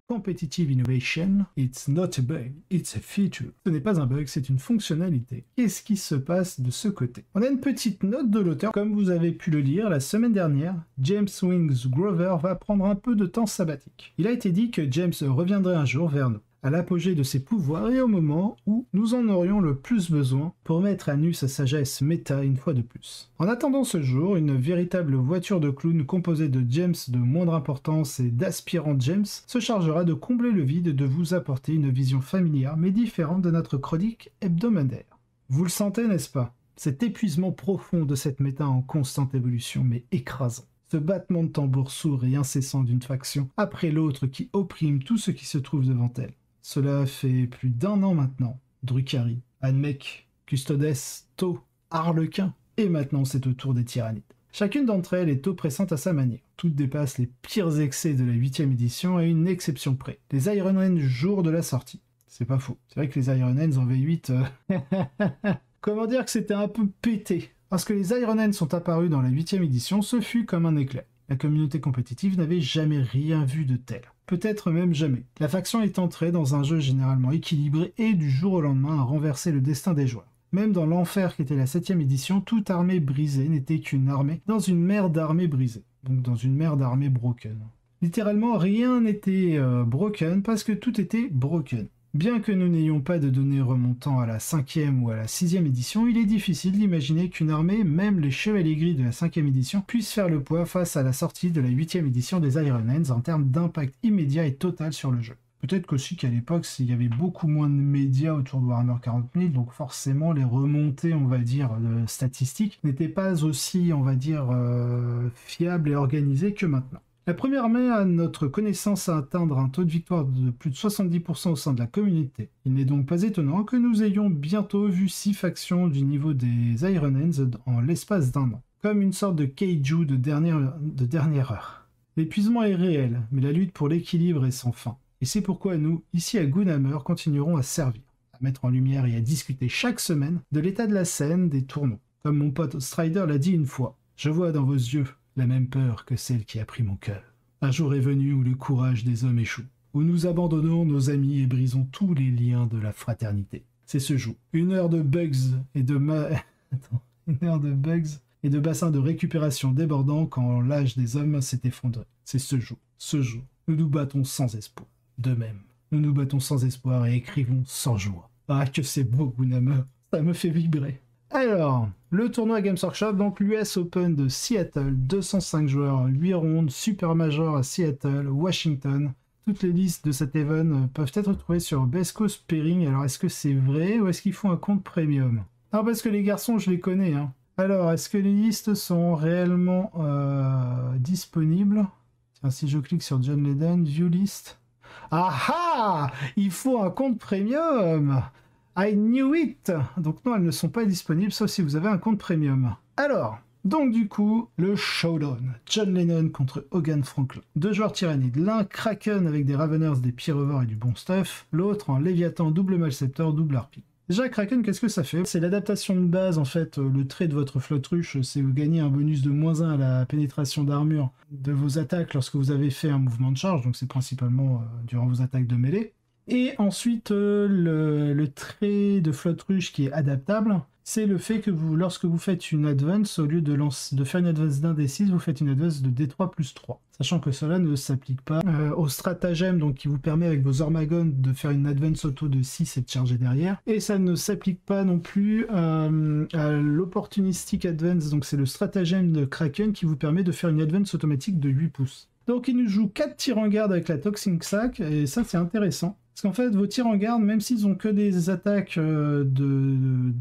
Competitive Innovation, it's not a bug, it's a feature. Ce n'est pas un bug, c'est une fonctionnalité. Qu'est-ce qui se passe de ce côté? On a une petite note de l'auteur. Comme vous avez pu le lire la semaine dernière, James Wings Grover va prendre un peu de temps sabbatique. Il a été dit que James reviendrait un jour vers nous, à l'apogée de ses pouvoirs et au moment où nous en aurions le plus besoin pour mettre à nu sa sagesse méta une fois de plus. En attendant ce jour, une véritable voiture de clown composée de James de moindre importance et d'aspirants James se chargera de combler le vide et de vous apporter une vision familière mais différente de notre chronique hebdomadaire. Vous le sentez, n'est-ce pas? Cet épuisement profond de cette méta en constante évolution mais écrasant. Ce battement de tambour sourd et incessant d'une faction après l'autre qui opprime tout ce qui se trouve devant elle. Cela fait plus d'1 an maintenant. Drukhari, Admech, Custodes, Tau, Harlequin, et maintenant c'est au tour des tyrannides. Chacune d'entre elles est oppressante à sa manière. Toutes dépassent les pires excès de la 8ème édition à une exception près. Les Iron Hands jour de la sortie. C'est pas faux. C'est vrai que les Iron Hands en V8... Comment dire que c'était un peu pété? Parce que les Iron Hands sont apparus dans la 8ème édition, ce fut comme un éclair. La communauté compétitive n'avait jamais rien vu de tel. Peut-être même jamais. La faction est entrée dans un jeu généralement équilibré et du jour au lendemain a renversé le destin des joueurs. Même dans l'enfer qu'était la 7ème édition, toute armée brisée n'était qu'une armée dans une mer d'armées brisées. Donc dans une mer d'armées broken. Littéralement rien n'était broken parce que tout était broken. Bien que nous n'ayons pas de données remontant à la 5ème ou à la 6ème édition, il est difficile d'imaginer qu'une armée, même les Chevaliers Gris de la 5ème édition, puisse faire le poids face à la sortie de la 8ème édition des Iron Hands en termes d'impact immédiat et total sur le jeu. Peut-être qu'aussi qu'à l'époque, il y avait beaucoup moins de médias autour de Warhammer 40 000, donc forcément les remontées, on va dire, statistiques n'étaient pas aussi, on va dire, fiables et organisées que maintenant. La première armée a notre connaissance à atteindre un taux de victoire de plus de 70% au sein de la communauté. Il n'est donc pas étonnant que nous ayons bientôt vu 6 factions du niveau des Iron Hands en l'espace d'1 an. Comme une sorte de kaiju de dernière heure. L'épuisement est réel, mais la lutte pour l'équilibre est sans fin. Et c'est pourquoi nous, ici à Goonhammer, continuerons à servir, à mettre en lumière et à discuter chaque semaine de l'état de la scène des tournois. Comme mon pote Strider l'a dit une fois, je vois dans vos yeux la même peur que celle qui a pris mon cœur. Un jour est venu où le courage des hommes échoue, où nous abandonnons nos amis et brisons tous les liens de la fraternité. C'est ce jour. Une heure de bugs et de bassins de récupération débordant quand l'âge des hommes s'est effondré. C'est ce jour. Ce jour. Nous nous battons sans espoir. De même, nous nous battons sans espoir et écrivons sans joie. Ah, que c'est beau, Goonhammer. Ça me fait vibrer. Alors, le tournoi Games Workshop, donc l'US Open de Seattle, 205 joueurs, 8 rondes, Super Major à Seattle, Washington. Toutes les listes de cet event peuvent être trouvées sur Best Coast Pairing. Alors, est-ce que c'est vrai ou est-ce qu'ils font un compte premium? Alors, parce que les garçons, je les connais. Hein. Alors, est-ce que les listes sont réellement disponibles? Tiens, si je clique sur John Lydon, View List. Ah ah! Il faut un compte premium! I knew it! Donc non, elles ne sont pas disponibles, sauf si vous avez un compte premium. Alors, donc du coup, le showdown. John Lennon contre Hogan Franklin. 2 joueurs tyrannides. L'un Kraken avec des Raveners, des Pyrovores et du bon stuff. L'autre en Léviathan, double Malceptor, double Harpie. Déjà, Kraken, qu'est-ce que ça fait? C'est l'adaptation de base, en fait. Le trait de votre flotte ruche, c'est vous gagnez un bonus de -1 à la pénétration d'armure de vos attaques lorsque vous avez fait un mouvement de charge. Donc c'est principalement durant vos attaques de mêlée. Et ensuite, le trait de flotte ruche qui est adaptable, c'est le fait que lorsque vous faites une advance, au lieu de faire une advance d'un D6, vous faites une advance de D3 plus 3. Sachant que cela ne s'applique pas au stratagème, donc qui vous permet avec vos Ormagones de faire une advance auto de 6 et de charger derrière. Et ça ne s'applique pas non plus à l'opportunistic advance, donc c'est le stratagème de Kraken qui vous permet de faire une advance automatique de 8 pouces. Donc il nous joue 4 tirs en garde avec la Toxic Sack, et ça c'est intéressant. Parce qu'en fait, vos tirs en garde, même s'ils ont que des attaques de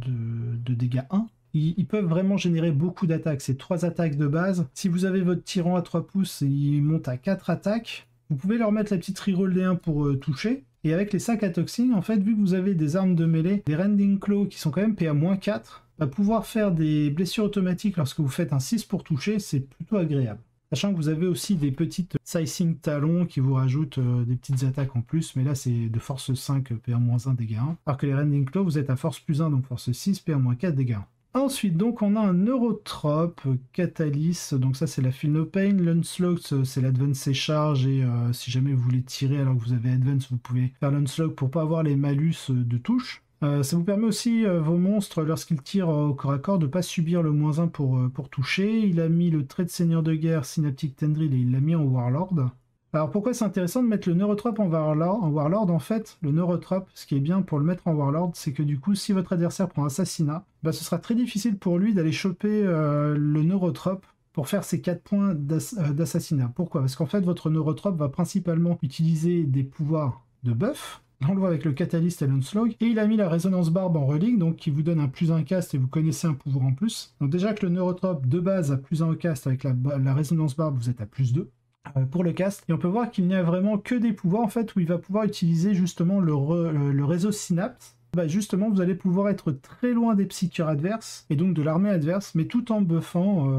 dégâts 1, ils peuvent vraiment générer beaucoup d'attaques. C'est 3 attaques de base. Si vous avez votre tyran à 3 pouces et il monte à 4 attaques, vous pouvez leur mettre la petite reroll D1 pour toucher. Et avec les sacs à toxines, en fait, vu que vous avez des armes de mêlée, des Rending Claw qui sont quand même PA-4, va pouvoir faire des blessures automatiques lorsque vous faites un 6 pour toucher, c'est plutôt agréable. Sachant que vous avez aussi des petites Sizing Talons qui vous rajoutent des petites attaques en plus, mais là c'est de force 5 PA-1 dégâts 1. Alors que les Rending Claw, vous êtes à force plus 1, donc force 6 PA-4 dégâts 1. Ensuite, donc, on a un Neurotrope, Catalyst, donc ça c'est la Feel No Pain, l'Unslog c'est l'Advance et Charge, et si jamais vous voulez tirer alors que vous avez Advance, vous pouvez faire l'Unslog pour pas avoir les malus de touche. Ça vous permet aussi, vos monstres, lorsqu'ils tirent au corps à corps, de ne pas subir le -1 pour toucher. Il a mis le trait de seigneur de guerre, Synaptic Tendril, et il l'a mis en Warlord. Alors pourquoi c'est intéressant de mettre le Neurotrope en Warlord? En fait, le Neurotrope, ce qui est bien pour le mettre en Warlord, c'est que du coup, si votre adversaire prend Assassinat, bah, ce sera très difficile pour lui d'aller choper le Neurotrope pour faire ses 4 points d'assassinat. Pourquoi? Parce qu'en fait, votre Neurotrope va principalement utiliser des pouvoirs de buff. On le voit avec le Catalyst et l'Unslog. Et il a mis la Résonance Barbe en relique, donc qui vous donne un +1 cast et vous connaissez un pouvoir en plus. Donc déjà que le Neurotrope de base a +1 au cast, avec la Résonance Barbe, vous êtes à +2. Pour le cast, et on peut voir qu'il n'y a vraiment que des pouvoirs en fait où il va pouvoir utiliser justement le réseau Synapse. Bah justement, vous allez pouvoir être très loin des psycheurs adverses et donc de l'armée adverse, mais tout en buffant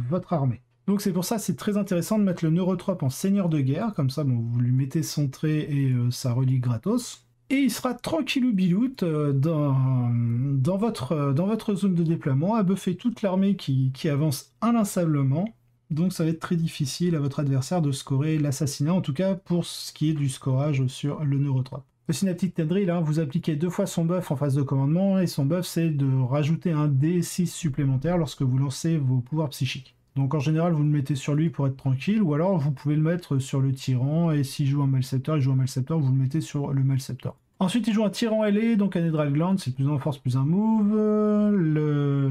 votre armée. Donc c'est pour ça c'est très intéressant de mettre le Neurotrope en seigneur de guerre, comme ça bon, vous lui mettez son trait et sa relique gratos. Et il sera tranquillou biloute dans votre zone de déploiement à buffer toute l'armée qui avance inlassablement. Donc ça va être très difficile à votre adversaire de scorer l'assassinat, en tout cas pour ce qui est du scorage sur le Neurotrope. Le Synaptic Tendril, hein, vous appliquez 2 fois son buff en phase de commandement, et son buff c'est de rajouter un D6 supplémentaire lorsque vous lancez vos pouvoirs psychiques. Donc en général vous le mettez sur lui pour être tranquille, ou alors vous pouvez le mettre sur le tyran, et s'il joue un Malceptor, vous le mettez sur le Malceptor. Ensuite, il joue un tyran ailé, donc un Hedral Gland, c'est plus en force, plus un move.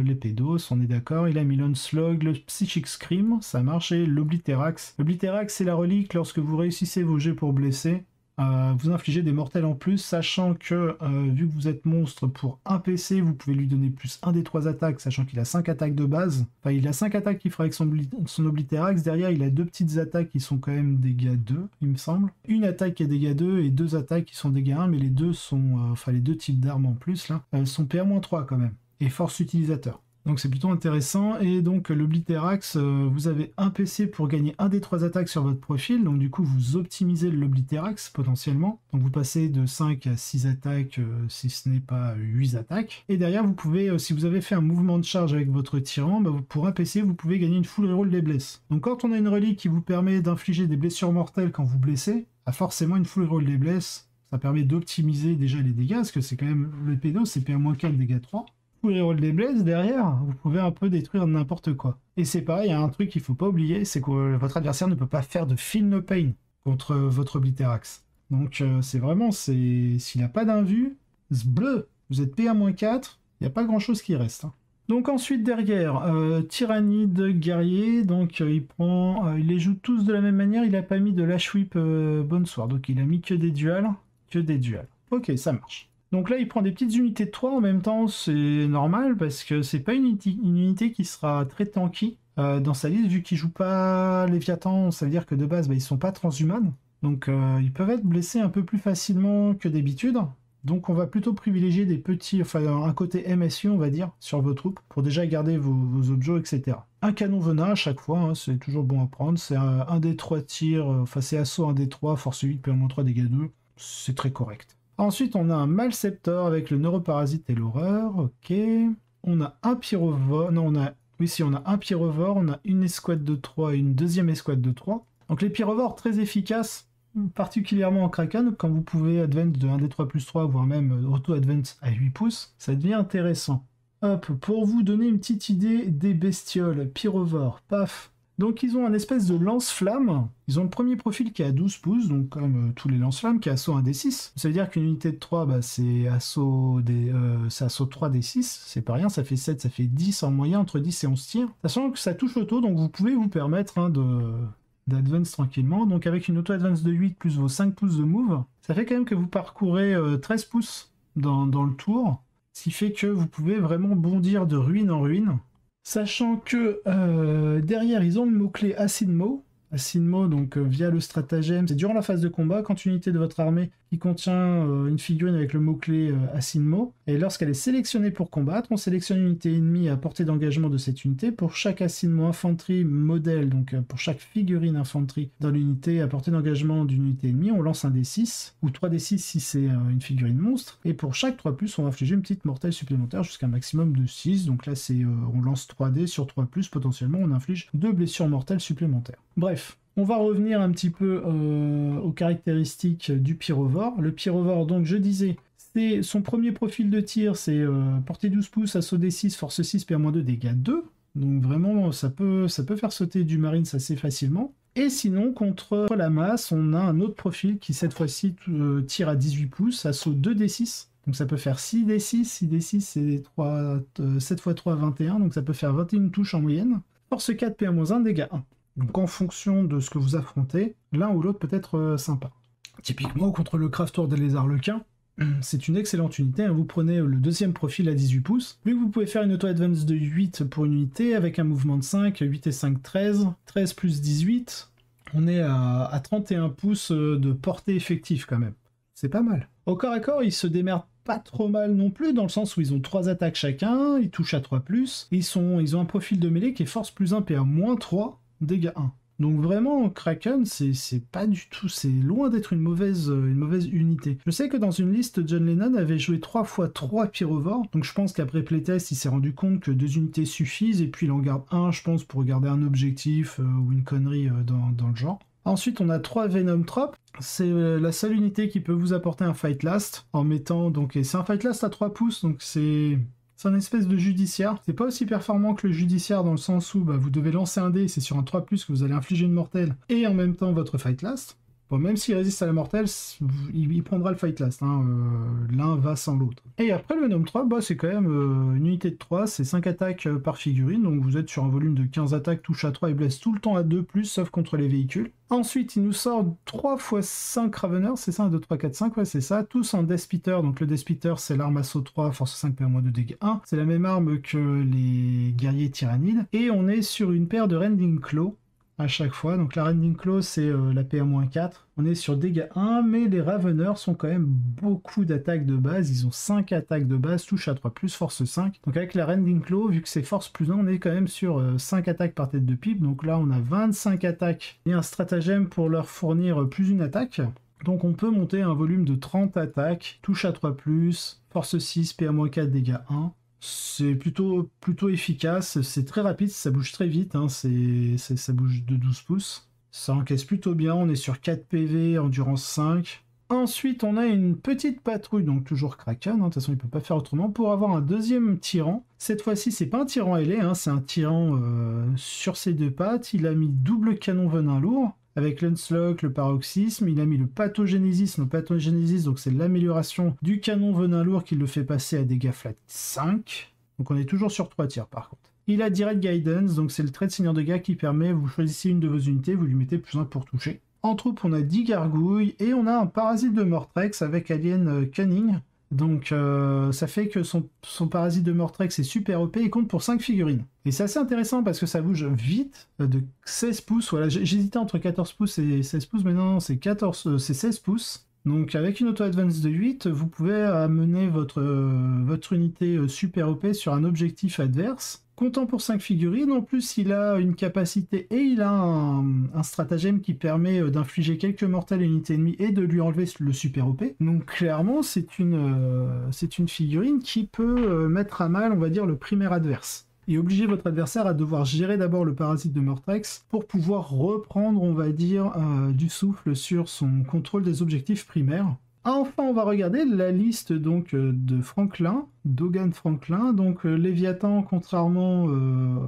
Les pédos, on est d'accord. Il a mis l'Unslog, le Psychic Scream, ça marche, et l'Obliterax. L'Obliterax, c'est la relique lorsque vous réussissez vos jets pour blesser. Vous infligez des mortels en plus, sachant que, vu que vous êtes monstre, pour un PC, vous pouvez lui donner +1 des 3 attaques, sachant qu'il a 5 attaques de base. Enfin, il a 5 attaques qu'il fera avec son Obliterax. Derrière, il a 2 petites attaques qui sont quand même dégâts 2, il me semble. Une attaque qui est dégâts 2 et 2 attaques qui sont dégâts 1, mais les deux sont, enfin les 2 types d'armes en plus, là, sont PA-3 quand même. Et force utilisateur. Donc c'est plutôt intéressant, et donc l'Obliterax, vous avez un PC pour gagner 1 des 3 attaques sur votre profil, donc du coup vous optimisez l'Obliterax potentiellement, donc vous passez de 5 à 6 attaques, si ce n'est pas 8 attaques, et derrière vous pouvez, si vous avez fait un mouvement de charge avec votre tyran, bah, pour un PC vous pouvez gagner une full reroll des blesses. Donc quand on a une relique qui vous permet d'infliger des blessures mortelles quand vous blessez, bah forcément une full reroll des blesses, ça permet d'optimiser déjà les dégâts, parce que c'est quand même, le pédo c'est PA-4, dégâts 3, les rôles des blesses derrière, vous pouvez un peu détruire n'importe quoi. Et c'est pareil, il y a un truc qu'il faut pas oublier, c'est que votre adversaire ne peut pas faire de Feel No Pain contre votre Obliterax. Donc c'est vraiment, s'il n'a pas d'invue, bleu, vous êtes PA-4, il n'y a pas grand chose qui reste. Hein. Donc ensuite derrière, Tyrannide guerrier, donc il les joue tous de la même manière, il n'a pas mis de Lash Whip Bonesword, donc il a mis que des duals. Ok, ça marche. Donc là, il prend des petites unités de 3 en même temps, c'est normal, parce que c'est pas une unité qui sera très tanky dans sa liste, vu qu'il joue pas Léviathan, ça veut dire que de base, bah, ils sont pas transhumanes, donc ils peuvent être blessés un peu plus facilement que d'habitude, donc on va plutôt privilégier des petits, enfin un côté MSU, on va dire, sur vos troupes, pour déjà garder vos objets, etc. Un canon venin à chaque fois, hein, c'est toujours bon à prendre, c'est un des 3 tirs, enfin c'est assaut 1 des 3, force 8, PA-3, dégâts 2, c'est très correct. Ensuite, on a un Malceptor avec le Neuroparasite et l'Horreur, ok. On a un Pyrovore, non, on a un Pyrovore, on a une escouade de 3 et une deuxième escouade de 3. Donc les Pyrovores, très efficaces, particulièrement en Kraken, quand vous pouvez advance de 1d3+3, voire même auto-advance à 8 pouces, ça devient intéressant. Hop, pour vous donner une petite idée des bestioles, Pyrovore, paf. Donc ils ont un espèce de lance-flamme, ils ont le premier profil qui est à 12 pouces, donc comme tous les lance-flammes, qui est assaut 1d6. Ça veut dire qu'une unité de 3, bah, c'est assaut 3d6, c'est pas rien, ça fait 7, ça fait 10 en moyenne, entre 10 et 11 tirs. Sachant que ça touche auto, donc vous pouvez vous permettre d'advance tranquillement. Donc avec une auto-advance de 8 plus vos 5 pouces de move, ça fait quand même que vous parcourez 13 pouces dans le tour, ce qui fait que vous pouvez vraiment bondir de ruine en ruine. Sachant que derrière, ils ont le mot-clé Acid Maw. Asinmo, donc via le stratagème, c'est durant la phase de combat, quand une unité de votre armée qui contient une figurine avec le mot-clé Asinmo, et lorsqu'elle est sélectionnée pour combattre, on sélectionne une unité ennemie à portée d'engagement de cette unité. Pour chaque Asinmo infanterie modèle, donc pour chaque figurine infanterie dans l'unité à portée d'engagement d'une unité ennemie, on lance un D6, ou 3D6 si c'est une figurine monstre, et pour chaque 3+, on va infliger une petite mortelle supplémentaire jusqu'à un maximum de 6, donc là c'est on lance 3D sur 3+, potentiellement on inflige 2 blessures mortelles supplémentaires. Bref, on va revenir un petit peu aux caractéristiques du pyrovore. Le pyrovore, donc je disais, c'est son premier profil de tir, c'est portée 12 pouces, assaut D6, force 6, PA-2, dégâts 2. Donc vraiment, ça peut faire sauter du Marines assez facilement. Et sinon, contre la masse, on a un autre profil qui cette fois-ci tire à 18 pouces, assaut 2D6. Donc ça peut faire 6D6, 6D6 c'est 7 x 3, 21, donc ça peut faire 21 touches en moyenne. Force 4, PA-1, dégâts 1. Donc en fonction de ce que vous affrontez, l'un ou l'autre peut être sympa. Typiquement, contre le Crafteur des Lézards Lequins, c'est une excellente unité, hein. Vous prenez le deuxième profil à 18 pouces, vu que vous pouvez faire une auto-advance de 8 pour une unité, avec un mouvement de 5, 8 et 5, 13, 13 plus 18, on est à 31 pouces de portée effective quand même. C'est pas mal. Au corps à corps, ils se démerdent pas trop mal non plus, dans le sens où ils ont 3 attaques chacun, ils touchent à 3+, ils ont un profil de mêlée qui est force plus 1, PA-3, dégâts 1. Donc vraiment, Kraken, c'est pas du tout, c'est loin d'être une mauvaise unité. Je sais que dans une liste, John Lennon avait joué 3x3 pyrovores, donc je pense qu'après playtest, il s'est rendu compte que 2 unités suffisent, et puis il en garde un, je pense, pour garder un objectif ou une connerie dans le genre. Ensuite, on a 3 Venom Trop. C'est la seule unité qui peut vous apporter un Fight Last en mettant... Donc, et c'est un Fight Last à 3 pouces, donc c'est un espèce de judiciaire. C'est pas aussi performant que le judiciaire dans le sens où vous devez lancer un dé, c'est sur un 3+, que vous allez infliger une mortelle, et en même temps votre Fight Last. Bon, même s'il résiste à la mortelle, il prendra le Fight Last. Hein, l'un va sans l'autre. Et après, le Venom 3, c'est quand même une unité de 3, c'est 5 attaques par figurine, donc vous êtes sur un volume de 15 attaques, touche à 3 et blesse tout le temps à 2+, sauf contre les véhicules. Ensuite, il nous sort 3 x 5 Raveners, c'est ça, 1, 2, 3, 4, 5, ouais, c'est ça, tous en Death Spitter. Donc le Death Spitter, c'est l'arme assaut 3, force 5, PA-2, dégâts 1. C'est la même arme que les guerriers tyrannides. Et on est sur une paire de Rending Claw à chaque fois. Donc la Rending Claw, c'est la PA-4. On est sur dégâts 1, mais les Raveners sont quand même beaucoup d'attaques de base. Ils ont 5 attaques de base, touche à 3+, force 5. Donc avec la Rending Claw, vu que c'est force plus 1, on est quand même sur 5 attaques par tête de pipe. Donc là, on a 25 attaques et un stratagème pour leur fournir plus une attaque. Donc on peut monter un volume de 30 attaques, touche à 3+, force 6, PA-4, dégâts 1. C'est plutôt efficace, c'est très rapide, ça bouge très vite, hein, ça bouge de 12 pouces. Ça encaisse plutôt bien, on est sur 4 PV, endurance 5. Ensuite, on a une petite patrouille, donc toujours Kraken, hein, de toute façon il ne peut pas faire autrement, pour avoir un deuxième tyran. Cette fois-ci, c'est pas un tyran ailé, hein, c'est un tyran sur ses 2 pattes. Il a mis double canon venin lourd, avec l'Unslug, le paroxysme, il a mis le pathogénésis. Le pathogénésis, donc c'est l'amélioration du canon venin lourd qui le fait passer à dégâts flat 5. Donc on est toujours sur 3 tirs par contre. Il a Direct Guidance, donc c'est le trait de seigneur de guerre qui permet, vous choisissez une de vos unités, vous lui mettez plus 1 pour toucher. En troupe, on a 10 gargouilles, et on a un parasite de Mortrex avec Alien Cunning. Donc ça fait que son parasite de Mortrex est super OP et compte pour 5 figurines. Et c'est assez intéressant parce que ça bouge vite, de 16 pouces, voilà, j'hésitais entre 14 pouces et 16 pouces, mais non, c'est 16 pouces. Donc avec une auto-advance de 8, vous pouvez amener votre unité super OP sur un objectif adverse. Comptant pour 5 figurines, en plus il a une capacité et il a un stratagème qui permet d'infliger quelques mortels à une unité ennemie et de lui enlever le super OP. Donc clairement c'est une figurine qui peut mettre à mal, on va dire, le primaire adverse. Et obliger votre adversaire à devoir gérer d'abord le parasite de Mortrex pour pouvoir reprendre, on va dire, du souffle sur son contrôle des objectifs primaires. Enfin, on va regarder la liste donc de Franklin, d'Hogan Franklin. Donc Léviathan, contrairement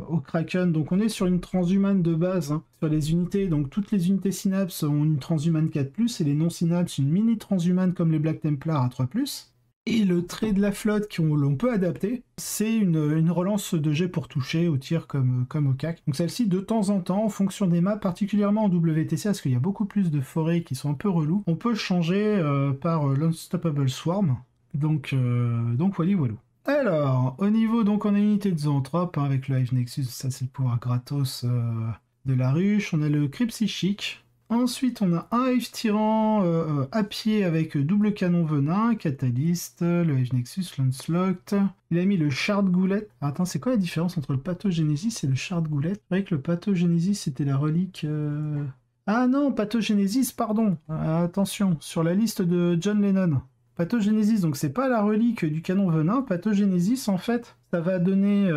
au Kraken, donc on est sur une transhumane de base, hein, sur les unités. Donc toutes les unités Synapse ont une transhumane 4+, et les non-Synapse une mini transhumane comme les Black Templars à 3+. Et le trait de la flotte qu'on peut adapter, c'est une relance de jet pour toucher au tir comme au CAC. Donc celle-ci, de temps en temps, en fonction des maps, particulièrement en WTC, parce qu'il y a beaucoup plus de forêts qui sont un peu relous, on peut changer par l'Unstoppable Swarm. Donc voilà. Alors, au niveau, donc on a une unité de Zoanthrope, hein, avec le Hive Nexus, ça c'est le pouvoir gratos de la ruche, on a le cri psychique. Ensuite, on a un Hive Tyran à pied avec double canon venin, Catalyst, le Hive Nexus, Lancelot. Il a mis le Shard Goulette. Ah, attends, c'est quoi la différence entre le Pathogénésis et le Shard Goulette? C'est vrai que le Pathogénésis, c'était la relique... Ah non, Pathogénésis, pardon. Attention, sur la liste de John Lennon. Pathogénésis, donc c'est pas la relique du canon venin. Pathogénésis, en fait, ça va donner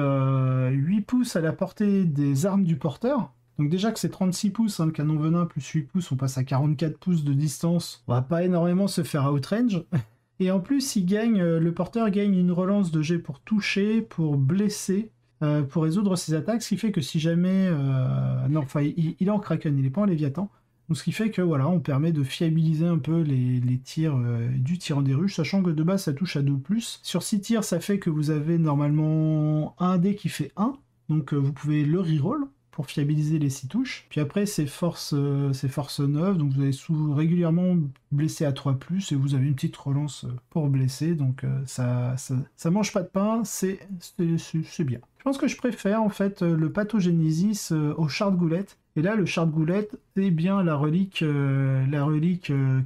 8 pouces à la portée des armes du porteur. Donc déjà que c'est 36 pouces, hein, le canon venin, plus 8 pouces, on passe à 44 pouces de distance. On va pas énormément se faire outrange. Et en plus, le porteur gagne une relance de jet pour toucher, pour blesser, pour résoudre ses attaques, ce qui fait que si jamais... non, enfin, il est en Kraken, il n'est pas en Léviathan. Donc ce qui fait que voilà, on permet de fiabiliser un peu les tirs du tyran des ruches, sachant que de base ça touche à 2+. Sur 6 tirs, ça fait que vous avez normalement un dé qui fait 1, donc vous pouvez le reroll pour fiabiliser les 6 touches. Puis après c'est force 9, donc vous allez régulièrement blesser à 3+, et vous avez une petite relance pour blesser, donc ça mange pas de pain, c'est bien. Je pense que je préfère en fait le Pathogénésis au Shard Goulette. Et là, le Shard Goulette, c'est bien la relique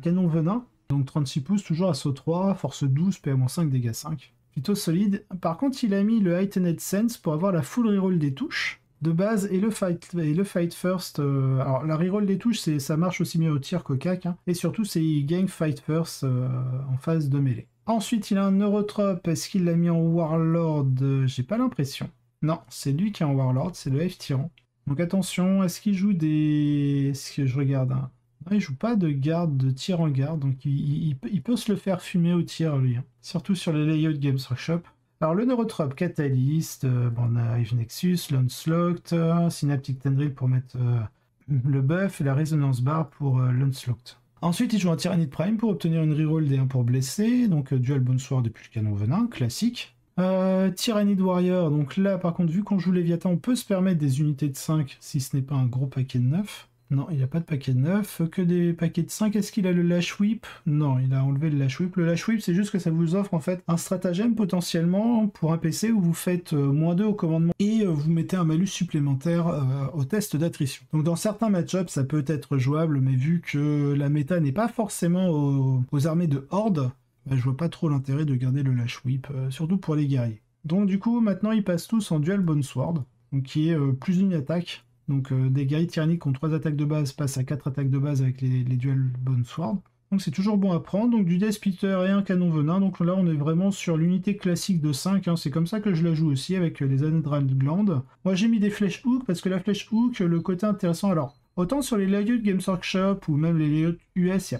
canon venin. Donc 36 pouces, toujours assaut 3, force 12, PA-5, dégâts 5. Plutôt solide. Par contre, il a mis le Heightened Sense pour avoir la full reroll des touches de base et le fight first. Alors la reroll des touches, ça marche aussi bien au tir qu'au cac. Hein. Et surtout, c'est il gagne fight first en phase de mêlée. Ensuite, il a un Neurotrope. Est-ce qu'il l'a mis en Warlord? J'ai pas l'impression. Non, c'est lui qui est en Warlord, c'est le Hive Tyran. Donc attention, est-ce qu'il joue des... Est-ce que je regarde hein. Non, il joue pas de garde, de tir en garde, donc il peut se le faire fumer au tir, lui. Hein. Surtout sur les layouts Games Workshop. Alors le Neurotrope, Catalyst, on a Hive Nexus, Lancelot, Synaptic Tendril pour mettre le buff, et la Resonance Bar pour Lancelot. Ensuite, il joue un Tyrannide Prime pour obtenir une reroll des 1 pour blesser, donc Dual Bone Sword depuis le canon venin, classique. Tyrannide Warrior, donc là par contre vu qu'on joue Léviathan on peut se permettre des unités de 5 si ce n'est pas un gros paquet de 9. Non, il n'a pas de paquet de 9, que des paquets de 5. Est-ce qu'il a le Lash Whip? Non, il a enlevé le Lash Whip. Le Lash Whip c'est juste que ça vous offre en fait un stratagème potentiellement pour un PC où vous faites -2 au commandement et vous mettez un malus supplémentaire au test d'attrition. Donc dans certains match-ups ça peut être jouable, mais vu que la méta n'est pas forcément aux armées de Horde, bah, je vois pas trop l'intérêt de garder le Lash Whip, surtout pour les guerriers. Donc du coup, maintenant ils passent tous en Dual Bone Sword, donc qui est plus une attaque. Donc des guerriers tyranniques qui ont 3 attaques de base passent à 4 attaques de base avec les Dual Bone Sword. Donc c'est toujours bon à prendre, donc du Death Splitter et un canon venin, donc là on est vraiment sur l'unité classique de 5, hein. C'est comme ça que je la joue aussi avec les Anedral Gland. Moi j'ai mis des Flèches Hook, parce que la Flèche Hook, le côté intéressant, alors... Autant sur les layouts Games Workshop ou même les layouts US, il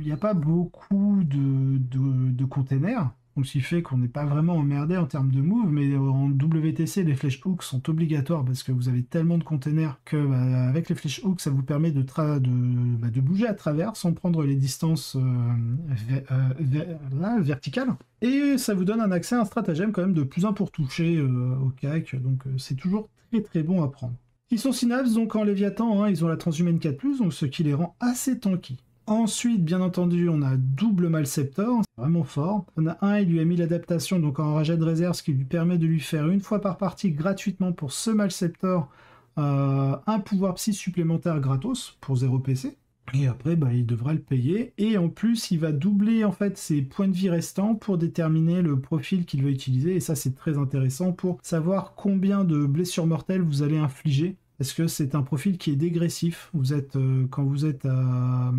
n'y a pas beaucoup de containers. Donc ce qui fait qu'on n'est pas vraiment emmerdé en termes de move, mais en WTC, les flèches hook sont obligatoires parce que vous avez tellement de containers que avec les flèches hook, ça vous permet de bouger à travers sans prendre les distances verticales. Et ça vous donne un accès à un stratagème quand même de plus 1 pour toucher au CAC, donc c'est toujours très très bon à prendre. Ils sont Synapse, donc en Léviathan, hein, ils ont la transhumaine 4+, donc ce qui les rend assez tanky. Ensuite, bien entendu, on a double Malceptor, c'est vraiment fort. On a un, il lui a mis l'adaptation, donc en rajat de réserve, ce qui lui permet de lui faire une fois par partie gratuitement pour ce Malceptor un pouvoir psy supplémentaire gratos pour 0 PC. Et après, bah, il devra le payer. Et en plus, il va doubler en fait ses points de vie restants pour déterminer le profil qu'il va utiliser. Et ça, c'est très intéressant pour savoir combien de blessures mortelles vous allez infliger. Parce que c'est un profil qui est dégressif. Vous êtes, quand vous êtes à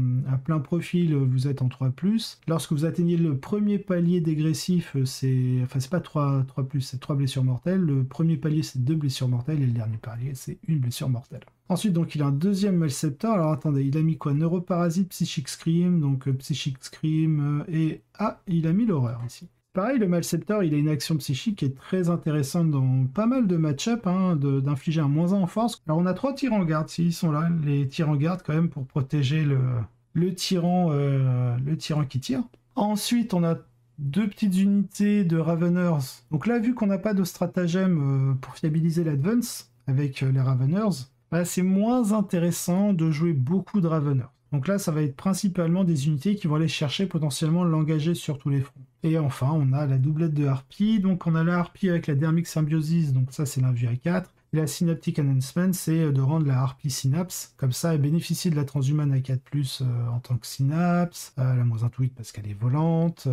plein profil, vous êtes en 3+. Lorsque vous atteignez le premier palier dégressif, c'est pas 3+, c'est 3 blessures mortelles. Le premier palier, c'est 2 blessures mortelles. Et le dernier palier, c'est 1 blessure mortelle. Ensuite, donc, il a un deuxième Malceptor. Alors, attendez, il a mis quoi? Neuroparasite, Psychic Scream. Donc, Psychic Scream et... Ah, il a mis l'horreur ici. Pareil, le Malceptor, il a une action psychique qui est très intéressante dans pas mal de match-up, hein, d'infliger un -1 en force. Alors on a 3 tirs en garde, s'ils sont là, les tirs en garde quand même pour protéger le tyran qui tire. Ensuite, on a 2 petites unités de Raveners. Donc là, vu qu'on n'a pas de stratagème pour fiabiliser l'advance avec les Raveners, bah, c'est moins intéressant de jouer beaucoup de Raveners. Donc là, ça va être principalement des unités qui vont aller chercher potentiellement l'engager sur tous les fronts. Et enfin, on a la doublette de Harpie. Donc on a la Harpie avec la Dermic Symbiosis, donc ça c'est l'invue à 4. Et la Synaptic Enhancement, c'est de rendre la harpie synapse. Comme ça, elle bénéficie de la transhumane à 4+, en tant que synapse, la -1/8 parce qu'elle est volante,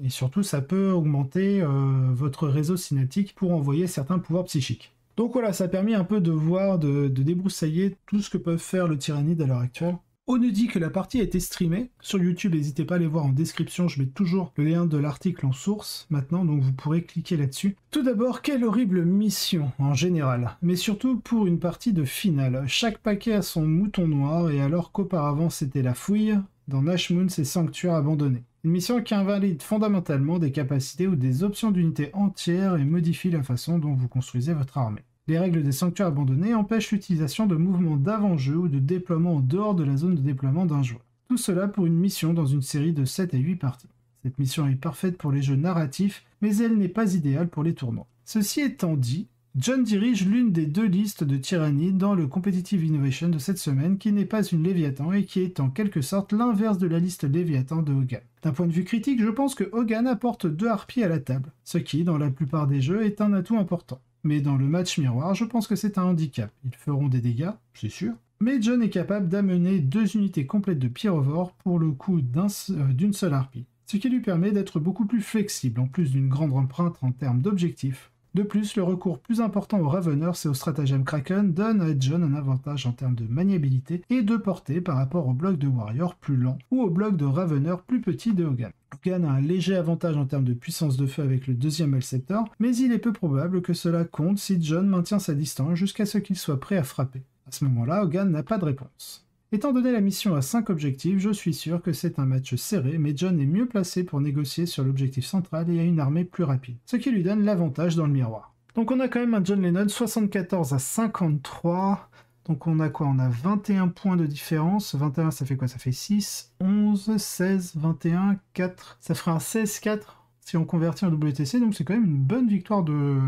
et surtout, ça peut augmenter votre réseau synaptique pour envoyer certains pouvoirs psychiques. Donc voilà, ça a permis un peu de voir, de débroussailler tout ce que peuvent faire le Tyrannide à l'heure actuelle. On nous dit que la partie a été streamée. Sur YouTube, n'hésitez pas à aller voir en description, je mets toujours le lien de l'article en source maintenant, donc vous pourrez cliquer là-dessus. Tout d'abord, quelle horrible mission en général, mais surtout pour une partie de finale. Chaque paquet a son mouton noir, et alors qu'auparavant c'était la fouille, dans Ash Moon c'est sanctuaire abandonné. Une mission qui invalide fondamentalement des capacités ou des options d'unité entières et modifie la façon dont vous construisez votre armée. Les règles des sanctuaires abandonnés empêchent l'utilisation de mouvements d'avant-jeu ou de déploiement en dehors de la zone de déploiement d'un joueur. Tout cela pour une mission dans une série de 7 à 8 parties. Cette mission est parfaite pour les jeux narratifs, mais elle n'est pas idéale pour les tournois. Ceci étant dit, John dirige l'une des 2 listes de Tyrannide dans le Competitive Innovation de cette semaine, qui n'est pas une Léviathan et qui est en quelque sorte l'inverse de la liste Léviathan de Hogan. D'un point de vue critique, je pense que Hogan apporte 2 harpies à la table, ce qui, dans la plupart des jeux, est un atout important. Mais dans le match miroir, je pense que c'est un handicap. Ils feront des dégâts, c'est sûr. Mais John est capable d'amener 2 unités complètes de pyrovores pour le coût d'une seule harpie, ce qui lui permet d'être beaucoup plus flexible, en plus d'une grande empreinte en termes d'objectifs. De plus, le recours plus important aux Raveners et au stratagème Kraken donne à John un avantage en termes de maniabilité et de portée par rapport au bloc de Warrior plus lent ou au bloc de Ravener plus petit de Hogan. Hogan a un léger avantage en termes de puissance de feu avec le 2e Malceptor, mais il est peu probable que cela compte si John maintient sa distance jusqu'à ce qu'il soit prêt à frapper. À ce moment-là, Hogan n'a pas de réponse. Étant donné la mission à 5 objectifs, je suis sûr que c'est un match serré, mais John est mieux placé pour négocier sur l'objectif central et a une armée plus rapide, ce qui lui donne l'avantage dans le miroir. Donc on a quand même un John Lennon 74 à 53, donc on a quoi? On a 21 points de différence, 21 ça fait quoi? Ça fait 6, 11, 16, 21, 4, ça ferait un 16-4 si on convertit en WTC, donc c'est quand même une bonne victoire de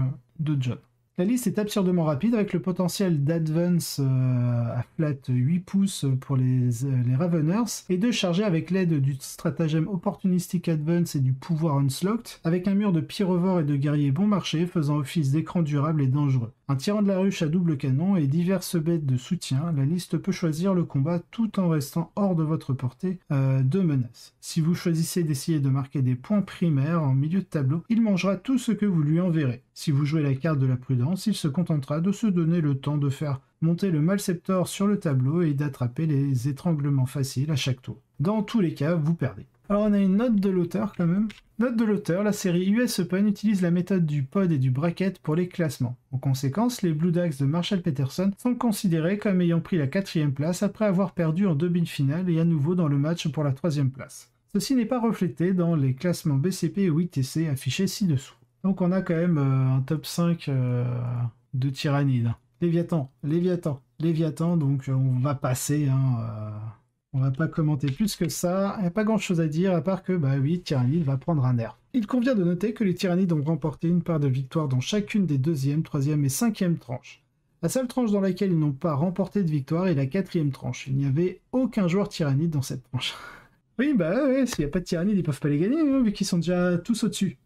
John. La liste est absurdement rapide avec le potentiel d'advance à flat 8 pouces pour les Raveners et de charger avec l'aide du stratagème Opportunistic Advance et du pouvoir Unlocked avec un mur de pyrovores et de guerriers bon marché faisant office d'écran durable et dangereux. Un tyran de la ruche à double canon et diverses bêtes de soutien, la liste peut choisir le combat tout en restant hors de votre portée de menace. Si vous choisissez d'essayer de marquer des points primaires en milieu de tableau, il mangera tout ce que vous lui enverrez. Si vous jouez la carte de la prudence, il se contentera de se donner le temps de faire monter le Malceptor sur le tableau et d'attraper les étranglements faciles à chaque tour. Dans tous les cas, vous perdez. Alors on a une note de l'auteur quand même. Note de l'auteur, la série US Open utilise la méthode du pod et du bracket pour les classements. En conséquence, les Blue Dags de Marshall Peterson sont considérés comme ayant pris la 4e place après avoir perdu en demi-finale et à nouveau dans le match pour la 3e place. Ceci n'est pas reflété dans les classements BCP et WTC affichés ci-dessous. Donc on a quand même un top 5 de Tyrannide. Léviathan, donc on va passer, on va pas commenter plus que ça, il n'y a pas grand chose à dire à part que, bah oui, Tyrannide va prendre un air. Il convient de noter que les Tyrannides ont remporté une part de victoire dans chacune des 2e, 3e et 5e tranches. La seule tranche dans laquelle ils n'ont pas remporté de victoire est la 4e tranche. Il n'y avait aucun joueur Tyrannide dans cette tranche. Oui, bah ouais, s'il n'y a pas de Tyrannide, ils peuvent pas les gagner, hein, vu qu'ils sont déjà tous au-dessus.